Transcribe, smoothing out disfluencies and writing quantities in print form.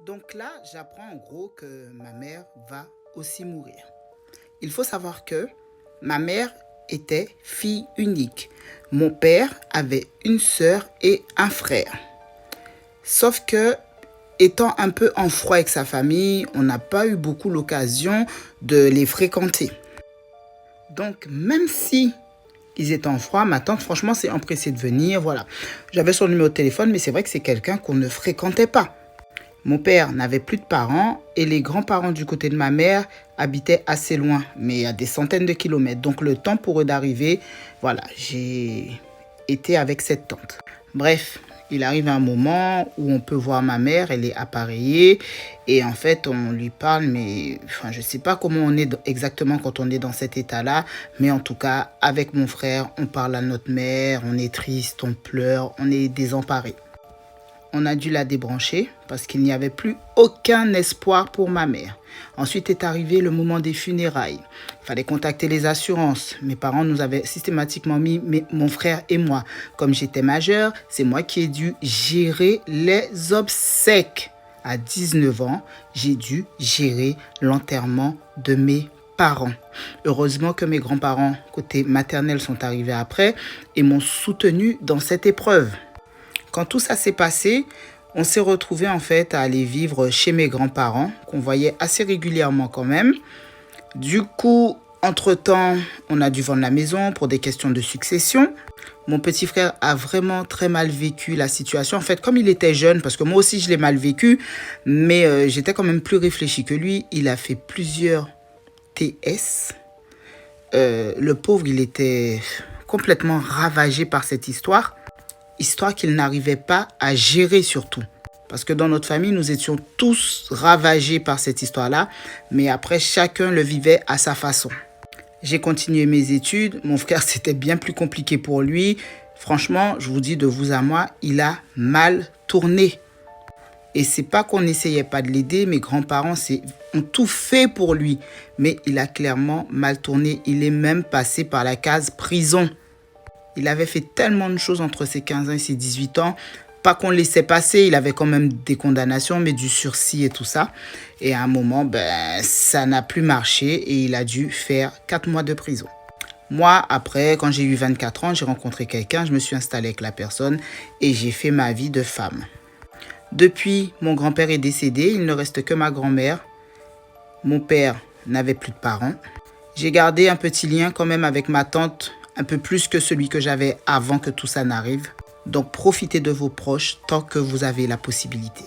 Donc là, j'apprends en gros que ma mère va aussi mourir. Il faut savoir que ma mère était fille unique. Mon père avait une sœur et un frère. Sauf que, étant un peu en froid avec sa famille, on n'a pas eu beaucoup l'occasion de les fréquenter. Donc, même si ils étaient en froid, ma tante, franchement, s'est empressée de venir. Voilà. J'avais son numéro de téléphone, mais c'est vrai que c'est quelqu'un qu'on ne fréquentait pas. Mon père n'avait plus de parents et les grands-parents du côté de ma mère habitaient assez loin, mais à des centaines de kilomètres. Donc le temps pour eux d'arriver, voilà, j'ai été avec cette tante. Bref, il arrive un moment où on peut voir ma mère, elle est appareillée et en fait on lui parle, mais enfin, je ne sais pas comment on est exactement quand on est dans cet état-là, mais en tout cas avec mon frère, on parle à notre mère, on est triste, on pleure, on est désemparé. On a dû la débrancher parce qu'il n'y avait plus aucun espoir pour ma mère. Ensuite est arrivé le moment des funérailles. Il fallait contacter les assurances. Mes parents nous avaient systématiquement mis, mon frère et moi. Comme j'étais majeure, c'est moi qui ai dû gérer les obsèques. À 19 ans, j'ai dû gérer l'enterrement de mes parents. Heureusement que mes grands-parents, côté maternel, sont arrivés après et m'ont soutenu dans cette épreuve. Quand tout ça s'est passé, on s'est retrouvés en fait à aller vivre chez mes grands-parents, qu'on voyait assez régulièrement quand même. Du coup, entre-temps, on a dû vendre la maison pour des questions de succession. Mon petit frère a vraiment très mal vécu la situation. En fait, comme il était jeune, parce que moi aussi je l'ai mal vécu, mais j'étais quand même plus réfléchi que lui, il a fait plusieurs TS. Le pauvre, il était complètement ravagé par cette histoire. Histoire qu'il n'arrivait pas à gérer surtout. Parce que dans notre famille, nous étions tous ravagés par cette histoire-là, mais après, chacun le vivait à sa façon. J'ai continué mes études, mon frère, c'était bien plus compliqué pour lui. Franchement, je vous dis de vous à moi, il a mal tourné. Et c'est pas qu'on n'essayait pas de l'aider, mes grands-parents ont tout fait pour lui, mais il a clairement mal tourné. Il est même passé par la case prison. Il avait fait tellement de choses entre ses 15 ans et ses 18 ans. Pas qu'on le laissait passer, il avait quand même des condamnations, mais du sursis et tout ça. Et à un moment, ça n'a plus marché et il a dû faire 4 mois de prison. Moi, après, quand j'ai eu 24 ans, j'ai rencontré quelqu'un, je me suis installée avec la personne et j'ai fait ma vie de femme. Depuis, mon grand-père est décédé, il ne reste que ma grand-mère. Mon père n'avait plus de parents. J'ai gardé un petit lien quand même avec ma tante, un peu plus que celui que j'avais avant que tout ça n'arrive. Donc profitez de vos proches tant que vous avez la possibilité.